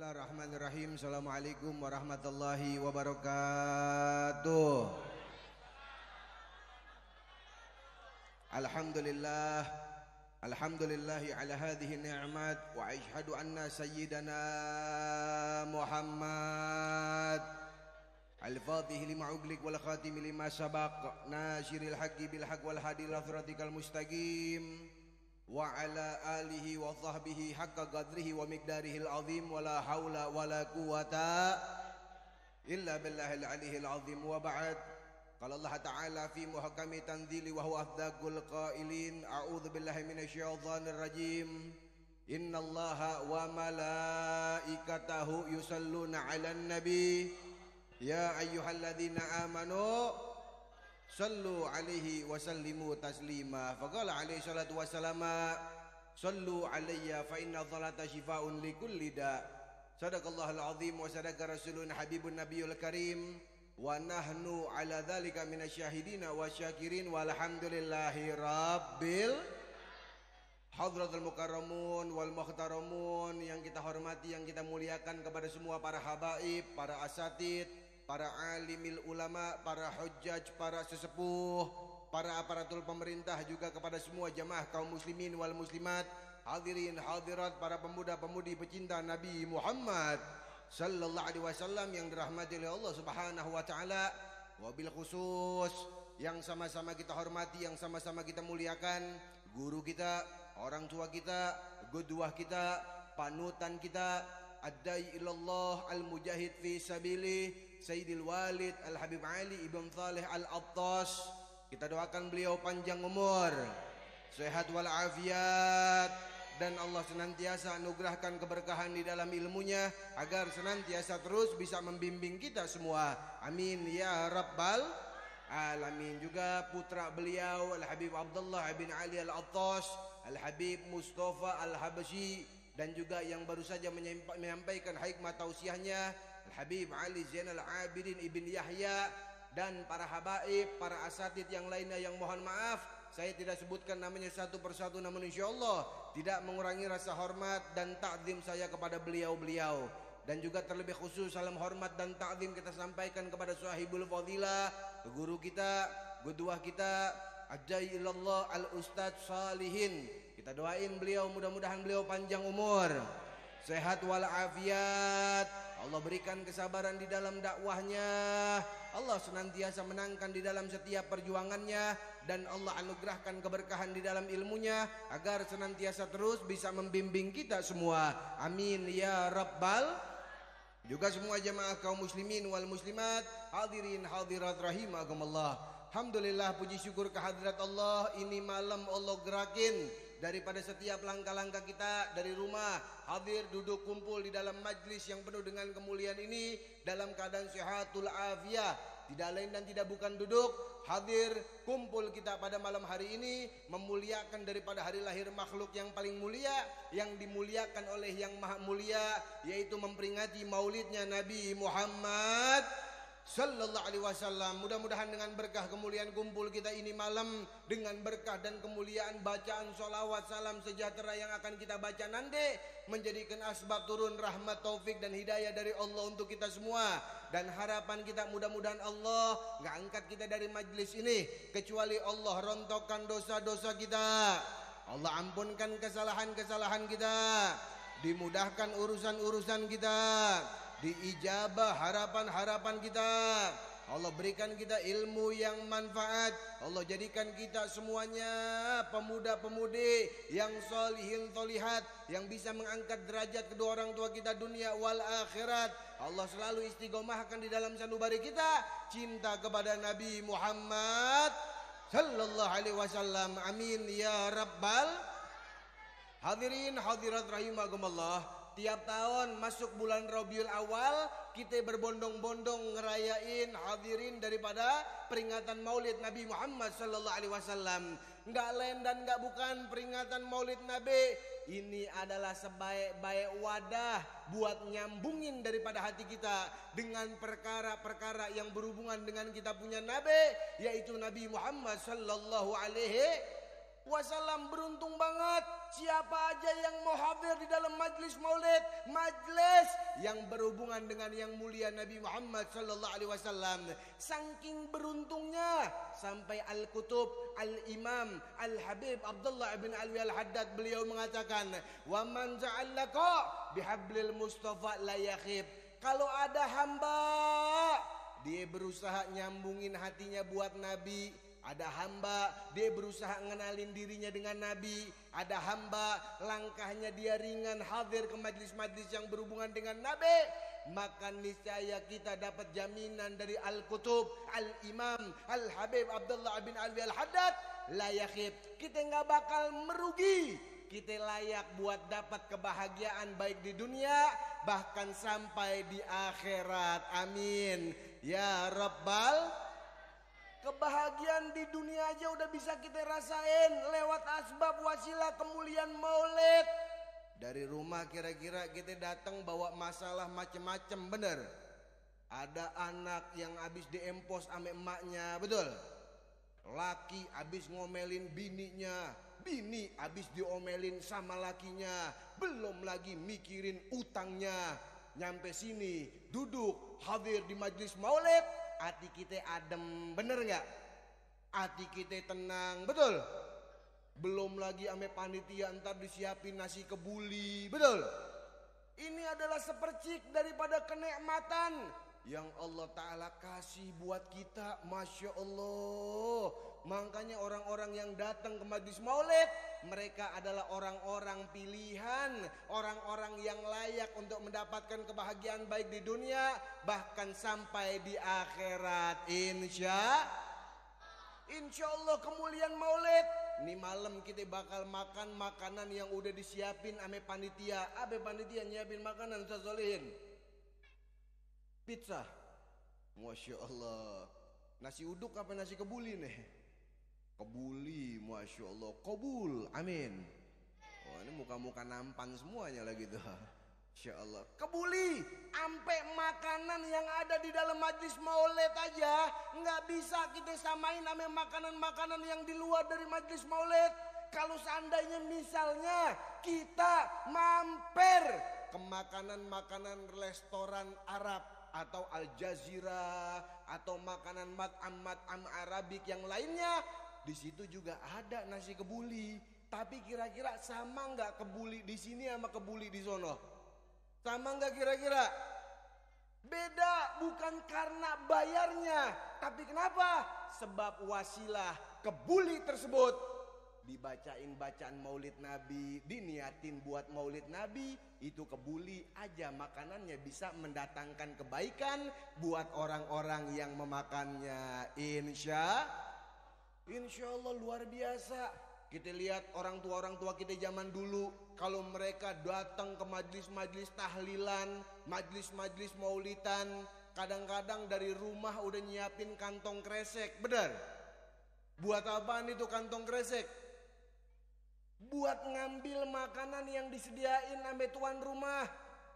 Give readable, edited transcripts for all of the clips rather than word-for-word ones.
Bismillahirrahmanirrahim. Assalamualaikum warahmatullahi wabarakatuh. Alhamdulillah. Alhamdulillahi ala hadhihi ni'mat wa ashhadu anna sayyidana Muhammad al-fatih lima uglik wal khatim lima sabaq nasiril haqqi bil haqq wal hadi ila siratikal mustaqim wa ala alihi wa sahbihi haqqa qadrihi wa miqdarihil azim wa la hawla wa la quwata illa billahil aliyil azim wa ba'd. Qala Allah ta'ala fi muhkami tanzili wa huwa afdaqul qailin a'udzu billahi minasyaitonir rajim. Innallaha wa malaikatahu yusalluna 'alan nabi ya ayyuhalladzina amanu sallu alaihi wa sallimu taslima. Faqala alaihi salatu wassalamu sallu alayya fa inna dhalata shifaa'un likulli da'. Sadaqallahul azim wa sadaqa rasulun habibun nabiyul karim wa nahnu ala dhalika minasyahidina wa syakirin walhamdulillahi rabbil. Hadratul mukarramun wal muhtaramun yang kita hormati, yang kita muliakan, kepada semua para habaib, para asatid, para alimil ulama, para hujjaj, para sesepuh, para aparatur pemerintah, juga kepada semua jamaah kaum muslimin wal muslimat, hadirin hadirat, para pemuda-pemudi pecinta Nabi Muhammad sallallahu alaihi wasallam yang dirahmati oleh Allah Subhanahu wa taala. Wabil khusus yang sama-sama kita hormati, yang sama-sama kita muliakan, guru kita, orang tua kita, qudwah kita, panutan kita, ad-dai ilallah al-mujahid fi sabilih Sayyidil Walid Al-Habib Ali Ibn Saleh Al-Attas. Kita doakan beliau panjang umur, sehat walafiat, dan Allah senantiasa anugerahkan keberkahan di dalam ilmunya agar senantiasa terus bisa membimbing kita semua. Amin ya rabbal alamin. Juga putra beliau Al-Habib Abdullah bin Ali Al-Attas, Al-Habib Mustafa Al-Habsyi, dan juga yang baru saja menyampaikan hikmah tausiahnya Al-Habib Ali Zainal Abidin Ibn Yahya, dan para habaib, para asatid yang lainnya yang mohon maaf saya tidak sebutkan namanya satu persatu, namun insyaallah tidak mengurangi rasa hormat dan ta'zim saya kepada beliau-beliau. Dan juga terlebih khusus salam hormat dan ta'zim kita sampaikan kepada sahibul fadilah, guru kita, qudwah kita, ad-dai ilallah al-ustadz Salihin. Kita doain beliau, mudah-mudahan beliau panjang umur, sehat walafiat, Allah berikan kesabaran di dalam dakwahnya, Allah senantiasa menangkan di dalam setiap perjuangannya, dan Allah anugerahkan keberkahan di dalam ilmunya agar senantiasa terus bisa membimbing kita semua. Amin ya rabbal. Juga semua jamaah kaum muslimin wal muslimat, hadirin hadirat rahimakumullah. Alhamdulillah, puji syukur kehadirat Allah. Ini malam Allah gerakin daripada setiap langkah-langkah kita dari rumah, hadir duduk kumpul di dalam majlis yang penuh dengan kemuliaan ini dalam keadaan sehatul afiyah. Tidak lain dan tidak bukan duduk, hadir kumpul kita pada malam hari ini memuliakan daripada hari lahir makhluk yang paling mulia, yang dimuliakan oleh yang maha mulia, yaitu memperingati maulidnya Nabi Muhammad sallallahu alaihi wasallam. Mudah-mudahan dengan berkah kemuliaan kumpul kita ini malam, dengan berkah dan kemuliaan bacaan sholawat salam sejahtera yang akan kita baca nanti, menjadikan asbab turun rahmat, taufik dan hidayah dari Allah untuk kita semua. Dan harapan kita mudah-mudahan Allah nggak angkat kita dari majlis ini kecuali Allah rontokkan dosa-dosa kita, Allah ampunkan kesalahan-kesalahan kita, dimudahkan urusan-urusan kita, diijabah harapan-harapan kita, Allah berikan kita ilmu yang manfaat, Allah jadikan kita semuanya pemuda-pemudi yang solihin solihat, yang bisa mengangkat derajat kedua orang tua kita dunia wal akhirat. Allah selalu istiqomahkan di dalam sanubari kita cinta kepada Nabi Muhammad sallallahu alaihi wasallam. Amin ya rabbal. Hadirin hadirat rahimakumullah. Tiap tahun masuk bulan Rabiul Awal kita berbondong-bondong ngerayain, hadirin daripada peringatan Maulid Nabi Muhammad sallallahu alaihi wasallam. Enggak lain dan enggak bukan peringatan Maulid Nabi. Ini adalah sebaik-baik wadah buat nyambungin daripada hati kita dengan perkara-perkara yang berhubungan dengan kita punya Nabi, yaitu Nabi Muhammad sallallahu alaihi wasallam. Beruntung banget siapa aja yang mau hadir di dalam majlis maulid, majlis yang berhubungan dengan yang mulia Nabi Muhammad sallallahu alaihi wasallam. Saking beruntungnya sampai Al-Kutub Al-Imam Al-Habib Abdullah bin Alwi Al-Haddad beliau mengatakan, "Wa man ja'allaka bihablil Mustafa la yakhib." Kalau ada hamba dia berusaha nyambungin hatinya buat Nabi, ada hamba dia berusaha ngenalin dirinya dengan Nabi, ada hamba langkahnya dia ringan hadir ke majlis-majlis yang berhubungan dengan Nabi, maka niscaya kita dapat jaminan dari Al-Kutub Al-Imam Al-Habib Abdullah bin Alwi Al-Haddad, la yakhib, kita nggak bakal merugi, kita layak buat dapat kebahagiaan baik di dunia bahkan sampai di akhirat. Amin ya Rabbal. Kebahagiaan di dunia aja udah bisa kita rasain lewat asbab wasilah kemuliaan maulid. Dari rumah kira-kira kita datang bawa masalah macem-macem, bener. Ada anak yang habis diempos ame emaknya, betul. Laki habis ngomelin bininya, bini habis diomelin sama lakinya, belum lagi mikirin utangnya. Nyampe sini duduk hadir di majlis maulid, hati kita adem, bener nggak? Hati kita tenang, betul. Belum lagi ame panitia ntar disiapin nasi kebuli, betul. Ini adalah sepercik daripada kenikmatan yang Allah Ta'ala kasih buat kita, Masya Allah. Makanya orang-orang yang datang ke majlis maulid, mereka adalah orang-orang pilihan, orang-orang yang layak untuk mendapatkan kebahagiaan baik di dunia bahkan sampai di akhirat. Insya Allah kemuliaan maulid. Ini malam kita bakal makan makanan yang udah disiapin ame panitia. Abe panitia nyiapin makanan Ustaz Solihin. Pizza, Masya Allah. Nasi uduk apa nasi kebuli nih? Kebuli, Masya Allah. Kobul, amin. Oh, ini muka-muka nampan semuanya lagi tuh. Masya Allah. Kebuli, ampe makanan yang ada di dalam majlis maulid aja nggak bisa kita samain sama makanan-makanan yang di luar dari majlis maulid. Kalau seandainya misalnya kita mampir ke makanan-makanan restoran Arab atau Al Jazeera atau makanan mat'am Arabik yang lainnya, di situ juga ada nasi kebuli. Tapi kira-kira sama nggak kebuli di sini sama kebuli di sono? Sama nggak kira-kira? Beda, bukan karena bayarnya, tapi kenapa? Sebab wasilah kebuli tersebut dibacain bacaan maulid Nabi, diniatin buat maulid Nabi, itu kebuli aja makanannya bisa mendatangkan kebaikan buat orang-orang yang memakannya. Insya Allah luar biasa. Kita lihat orang tua kita zaman dulu, kalau mereka datang ke majlis-majlis tahlilan, majlis-majlis maulidan, kadang-kadang dari rumah udah nyiapin kantong kresek, benar? Buat apaan itu kantong kresek? Buat ngambil makanan yang disediain sampai tuan rumah.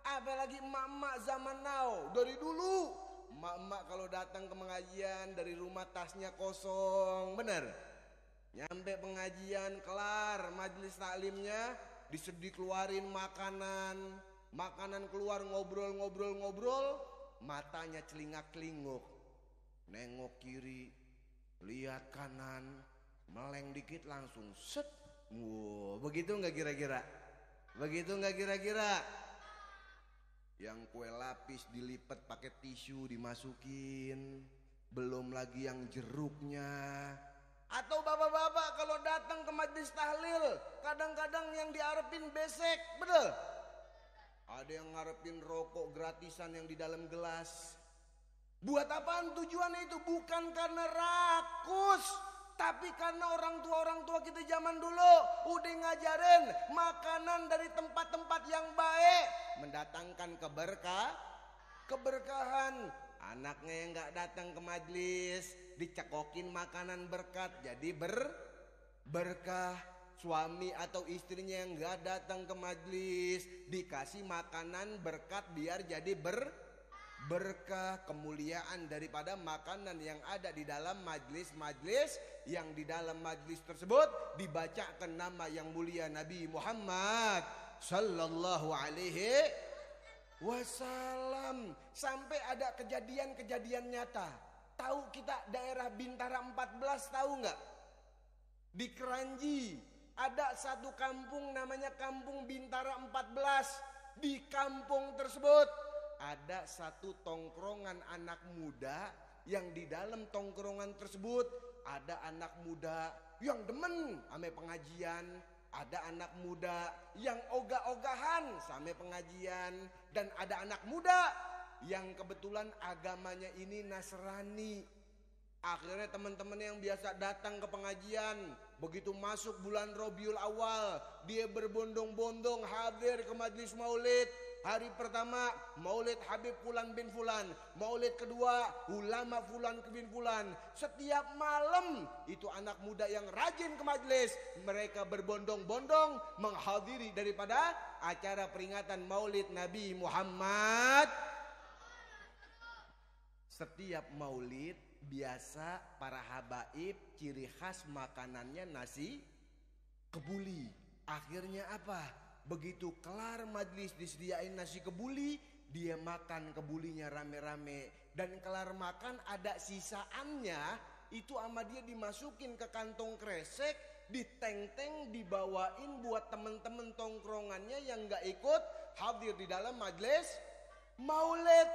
Apalagi emak-emak zaman now. Dari dulu emak-emak kalau datang ke pengajian dari rumah tasnya kosong, bener. Nyampe pengajian kelar majelis taklimnya keluarin makanan. Makanan keluar ngobrol, matanya celingak-celinguk. Nengok kiri, lihat kanan, meleng dikit langsung set. Wow, begitu nggak kira-kira? Begitu nggak kira-kira? Yang kue lapis dilipat pakai tisu dimasukin, belum lagi yang jeruknya. Atau bapak-bapak kalau datang ke majlis tahlil, kadang-kadang yang diarepin besek, betul? Ada yang ngarepin rokok gratisan yang di dalam gelas. Buat apaan tujuannya itu? Bukan karena rakus, tapi karena orang tua kita zaman dulu udah ngajarin makanan dari tempat-tempat yang baik mendatangkan keberkahan. Anaknya yang nggak datang ke majlis dicekokin makanan berkat jadi berkah. Suami atau istrinya yang nggak datang ke majlis dikasih makanan berkat biar jadi berkah, kemuliaan daripada makanan yang ada di dalam majlis-majlis, yang di dalam majlis tersebut dibacakan nama yang mulia Nabi Muhammad sallallahu alaihi wasallam. Sampai ada kejadian-kejadian nyata. Tahu kita daerah Bintara 14, tahu nggak? Di Keranji ada satu kampung namanya Kampung Bintara 14. Di kampung tersebut ada satu tongkrongan anak muda, yang di dalam tongkrongan tersebut ada anak muda yang demen ame pengajian, ada anak muda yang ogah-ogahan sampai pengajian, dan ada anak muda yang kebetulan agamanya ini Nasrani. Akhirnya teman-teman yang biasa datang ke pengajian, begitu masuk bulan Rabiul Awal, dia berbondong-bondong hadir ke majlis maulid. Hari pertama maulid Habib Fulan bin Fulan, maulid kedua ulama Fulan bin Fulan. Setiap malam itu anak muda yang rajin ke majlis, mereka berbondong-bondong menghadiri daripada acara peringatan maulid Nabi Muhammad. Setiap maulid biasa para habaib ciri khas makanannya nasi kebuli. Akhirnya apa? Begitu kelar majlis disediain nasi kebuli, dia makan kebulinya rame-rame. Dan kelar makan ada sisaannya, itu sama dia dimasukin ke kantong kresek, diteng-teng, dibawain buat temen-temen tongkrongannya yang gak ikut hadir di dalam majlis maulid.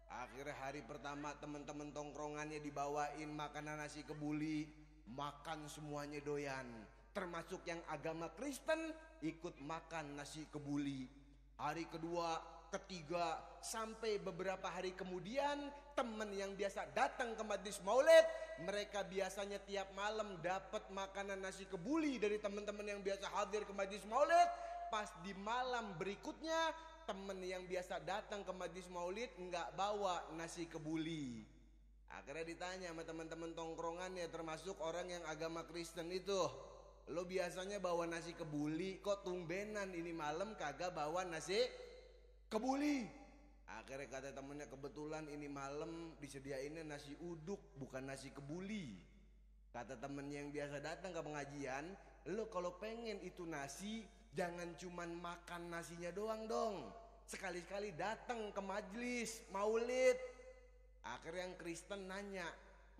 Akhirnya hari pertama teman-teman tongkrongannya dibawain makanan nasi kebuli, makan semuanya doyan. Termasuk yang agama Kristen ikut makan nasi kebuli. Hari kedua, ketiga, sampai beberapa hari kemudian teman yang biasa datang ke majlis maulid, mereka biasanya tiap malam dapat makanan nasi kebuli dari teman-teman yang biasa hadir ke majlis maulid. Pas di malam berikutnya, teman yang biasa datang ke majlis maulid nggak bawa nasi kebuli. Akhirnya ditanya sama teman-teman tongkrongannya, termasuk orang yang agama Kristen itu, lo biasanya bawa nasi kebuli, kok tumbenan ini malam kagak bawa nasi kebuli? Akhirnya kata temennya, kebetulan ini malam disediainnya nasi uduk, bukan nasi kebuli. Kata temennya yang biasa datang ke pengajian, lo kalau pengen itu nasi, jangan cuman makan nasinya doang dong, sekali-sekali datang ke majlis maulid. Akhirnya yang Kristen nanya,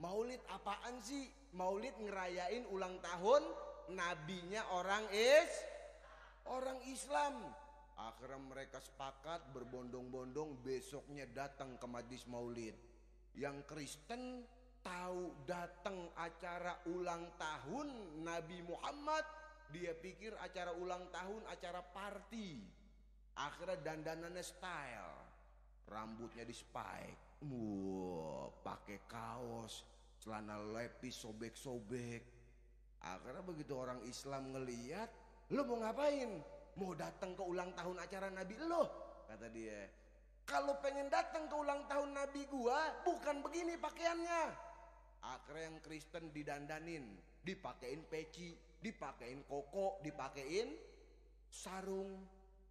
maulid apaan sih? Maulid ngerayain ulang tahun nabinya orang Islam. Akhirnya mereka sepakat berbondong-bondong besoknya datang ke majlis maulid. Yang Kristen tahu datang acara ulang tahun Nabi Muhammad, dia pikir acara ulang tahun acara party. Akhirnya dandanannya style, rambutnya di spike, pakai kaos, celana lepis sobek-sobek. Akhirnya begitu orang Islam ngeliat, lo mau ngapain? Mau datang ke ulang tahun acara Nabi lo? Kata dia, kalau pengen datang ke ulang tahun Nabi gua, bukan begini pakaiannya. Akhirnya yang Kristen didandanin, dipakein peci, dipakein koko, dipakein sarung,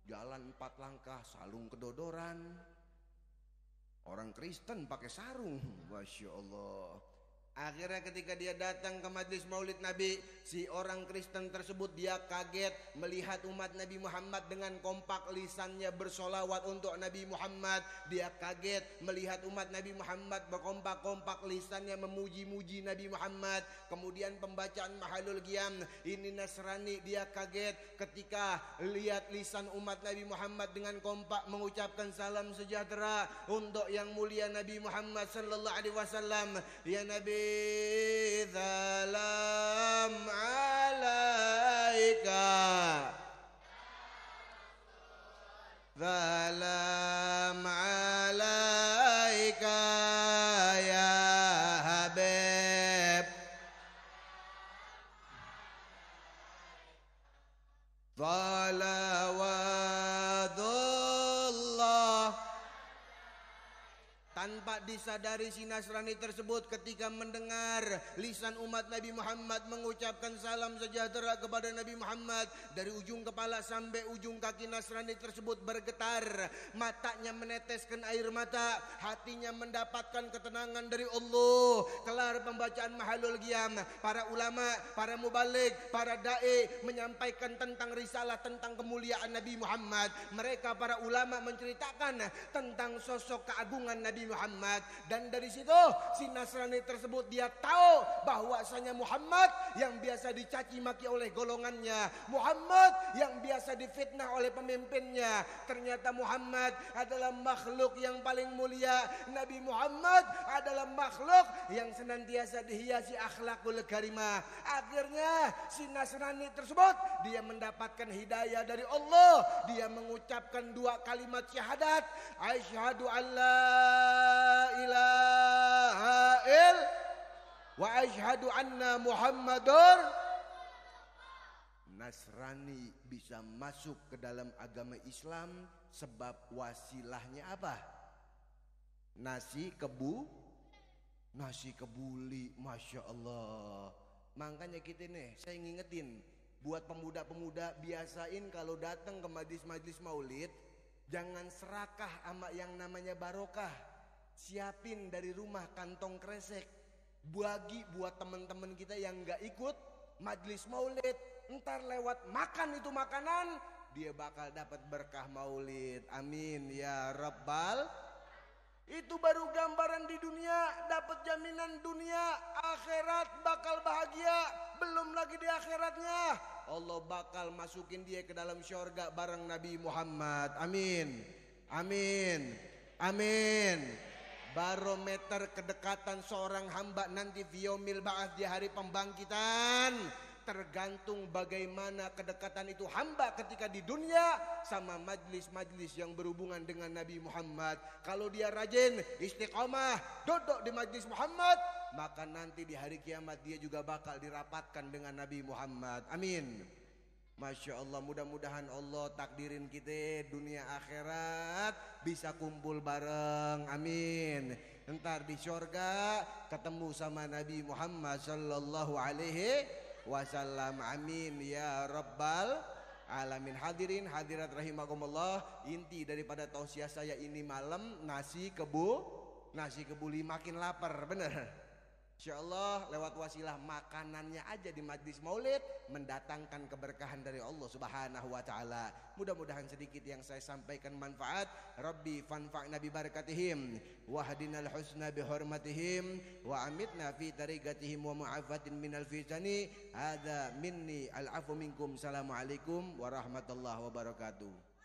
jalan 4 langkah, sarung kedodoran. Orang Kristen pakai sarung, Masya Allah. Akhirnya ketika dia datang ke majlis maulid Nabi, si orang Kristen tersebut dia kaget melihat umat Nabi Muhammad dengan kompak lisannya bersolawat untuk Nabi Muhammad. Dia kaget melihat umat Nabi Muhammad berkompak-kompak lisannya memuji-muji Nabi Muhammad. Kemudian pembacaan Mahalul Qiyam, ini Nasrani. Dia kaget ketika lihat lisan umat Nabi Muhammad dengan kompak mengucapkan salam sejahtera untuk yang mulia Nabi Muhammad sallallahu alaihi wasallam. Ya Nabi, salam alaika, salam alaika ya Habib, salawatullah Tanpa disadari si Nasrani tersebut ketika mendengar lisan umat Nabi Muhammad mengucapkan salam sejahtera kepada Nabi Muhammad, dari ujung kepala sampai ujung kaki Nasrani tersebut bergetar, matanya meneteskan air mata, hatinya mendapatkan ketenangan dari Allah. Kelar pembacaan Mahalul Qiyam, para ulama, para mubalik, para dai menyampaikan tentang risalah, tentang kemuliaan Nabi Muhammad. Mereka para ulama menceritakan tentang sosok keagungan Nabi Muhammad, dan dari situ si Nasrani tersebut dia tahu bahwasanya Muhammad yang biasa dicaci maki oleh golongannya, Muhammad yang biasa difitnah oleh pemimpinnya, ternyata Muhammad adalah makhluk yang paling mulia. Nabi Muhammad adalah makhluk yang senantiasa dihiasi akhlakul karimah. Akhirnya si Nasrani tersebut dia mendapatkan hidayah dari Allah. Dia mengucapkan dua kalimat syahadat, asyhadu alla ilaha wa asyhadu anna Muhammadur. Nasrani bisa masuk ke dalam agama Islam sebab wasilahnya apa? Nasi kebuli, Masya Allah. Makanya kita nih, saya ngingetin buat pemuda-pemuda, biasain kalau datang ke majlis-majlis maulid, jangan serakah sama yang namanya barokah. Siapin dari rumah kantong kresek, bagi buat teman-teman kita yang gak ikut majlis maulid. Ntar lewat makan itu makanan, dia bakal dapat berkah maulid. Amin ya Rabbal. Itu baru gambaran di dunia, dapat jaminan dunia, akhirat bakal bahagia. Belum lagi di akhiratnya Allah bakal masukin dia ke dalam syurga bareng Nabi Muhammad. Amin, amin, amin. Barometer kedekatan seorang hamba nanti fiyomil ba'ats, di hari pembangkitan, tergantung bagaimana kedekatan itu hamba ketika di dunia sama majlis-majlis yang berhubungan dengan Nabi Muhammad. Kalau dia rajin, istiqomah, duduk di majlis Muhammad, maka nanti di hari kiamat dia juga bakal dirapatkan dengan Nabi Muhammad. Amin. Masya Allah, mudah-mudahan Allah takdirin kita dunia akhirat bisa kumpul bareng. Amin. Ntar di surga ketemu sama Nabi Muhammad sallallahu alaihi wasallam. Amin ya Rabbal alamin. Hadirin hadirat rahimakumullah, inti daripada tausiah saya ini malam, nasi kebuli makin lapar, bener. Insyaallah lewat wasilah makanannya aja di majlis maulid mendatangkan keberkahan dari Allah Subhanahu wa taala. Mudah-mudahan sedikit yang saya sampaikan manfaat. Rabbi fanfa'na bi barakatihim wa hadinal husna bi hurmatihim wa amitna fi tariqatihim wa mu'afatin minal fitani. Hadza minni al-'afwu minkum. Assalamualaikum warahmatullahi wabarakatuh.